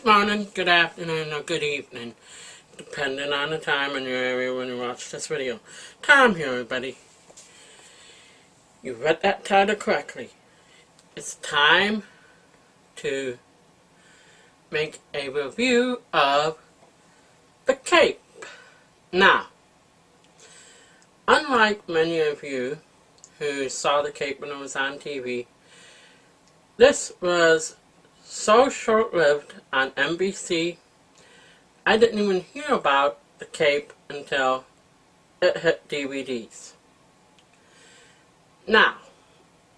Good morning, good afternoon, or good evening, depending on the time in your area when you watch this video. Tom here, everybody. You read that title correctly. It's time to make a review of The Cape. Now, unlike many of you who saw The Cape when it was on TV, this was so short-lived on NBC, I didn't even hear about The Cape until it hit DVDs. Now,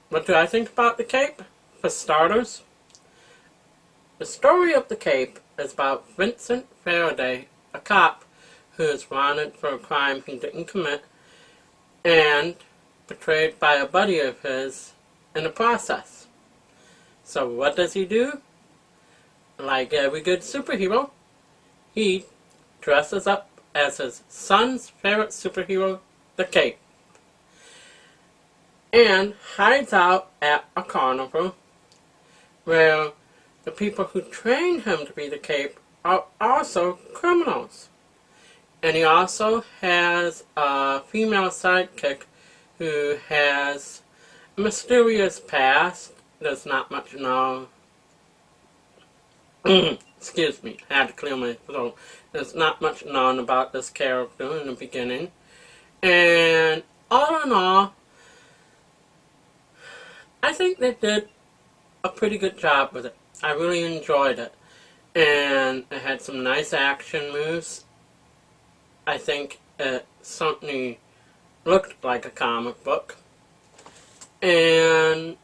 what do I think about The Cape? For starters, the story of The Cape is about Vincent Faraday, a cop who is wanted for a crime he didn't commit and betrayed by a buddy of his in the process. So what does he do? Like every good superhero, he dresses up as his son's favorite superhero, the Cape, and hides out at a carnival where the people who trained him to be the Cape are also criminals. And he also has a female sidekick who has a mysterious past. There's not much known. Excuse me, I had to clear my throat. There's not much known about this character in the beginning. And all in all, I think they did a pretty good job with it. I really enjoyed it. And it had some nice action moves. I think it certainly looked like a comic book. And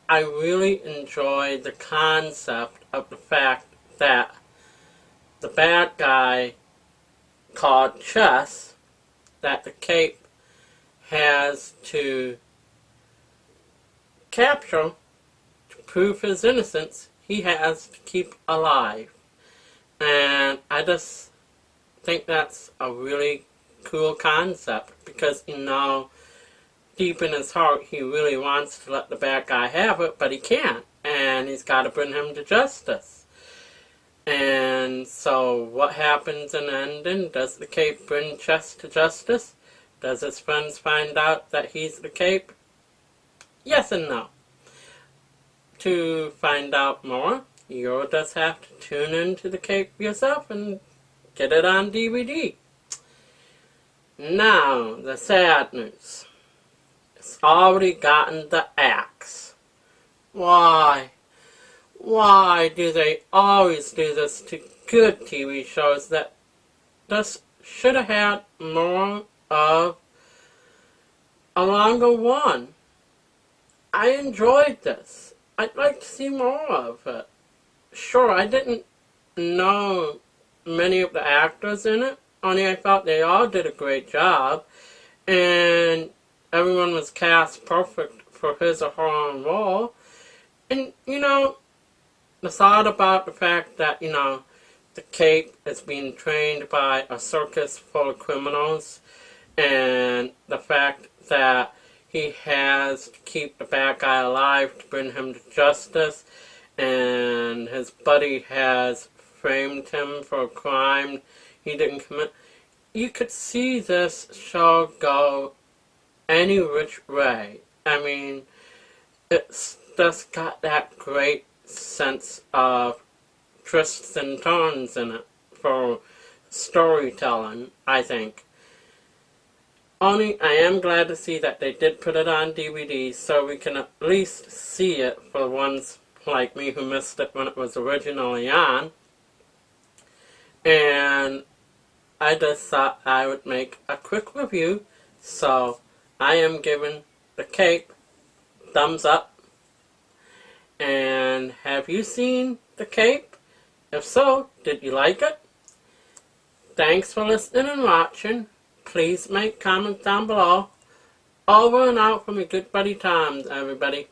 I really enjoyed the concept of the fact that the bad guy called Chess, that the Cape has to capture to prove his innocence, he has to keep alive. And I just think that's a really cool concept because, you know, deep in his heart he really wants to let the bad guy have it, but he can't. And he's got to bring him to justice. And so what happens in the ending? Does the Cape bring Chess to justice? Does his friends find out that he's the Cape? Yes and no. To find out more, you'll just have to tune into The Cape yourself and get it on DVD. Now, the sad news. It's already gotten the axe. Why? Why do they always do this to good TV shows that just should have had more of a longer one? I enjoyed this. I'd like to see more of it. Sure, I didn't know many of the actors in it, only I thought they all did a great job, and everyone was cast perfect for his or her own role. And, you know, the thought about the fact that, you know, the Cape is being trained by a circus full of criminals, and the fact that he has to keep the bad guy alive to bring him to justice, and his buddy has framed him for a crime he didn't commit. You could see this show go any which way. I mean, it's just got that great sense of twists and turns in it for storytelling, I think. Only I am glad to see that they did put it on DVD so we can at least see it for ones like me who missed it when it was originally on. And I just thought I would make a quick review, so I am giving The Cape thumbs up. And have you seen The Cape? If so, did you like it? Thanks for listening and watching. Please make comments down below. Over and out from your good buddy Tom, everybody.